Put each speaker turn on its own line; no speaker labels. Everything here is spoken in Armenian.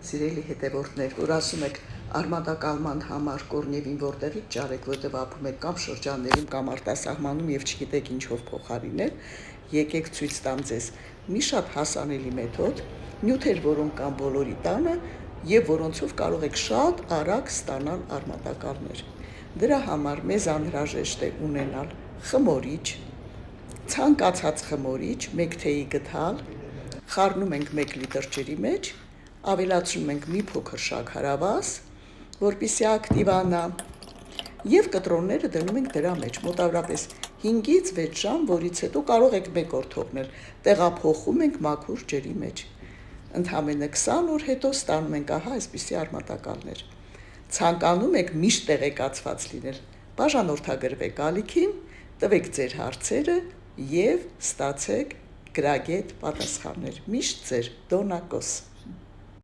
Սիրելի հետևորդներ, որ ասում եք արմատակալման համար կորնևին որտեղից ճարեք, որտեղ ապրում եք կամ շրջաններում կամ արտասահմանում եւ չգիտեք ինչով փոխարինել, եկեք ցույց տամ ձեզ մի շատ հասանելի մեթոդ, նյութեր, որոնք կան բոլորի տանը եւ որոնցով կարող եք շատ արագ ստանալ արմատակալներ։ Դրա համար մեզ անհրաժեշտ է ունենալ խմորիչ, ցանկացած խմորիչ, 1 թեյի գդալ, խառնում ենք 1 լիտր ջրի մեջ, ավելացնում ենք մի փոքր շաքարավազ, որպեսզի ակտիվանա, եւ կտրոնները դնում ենք դրա մեջ, մոտավորապես 5-ից 6 ժամ, որից հետո կարող եք 1 օր թողնել, տեղափոխում ենք մաքուր ջրի մեջ։ Ընդամենը 20 օր հետո ստանում ենք ահա այսպիսի արմատակալներ։ Ցանկանում եք միշտ տեղեկացված լինել, բաժանորդագրվեք ալիքին, տվեք ձեր հարցերը եւ ստացեք գրագետ պատասխաններ։ Միշտ ձեր Դոնա Կոս։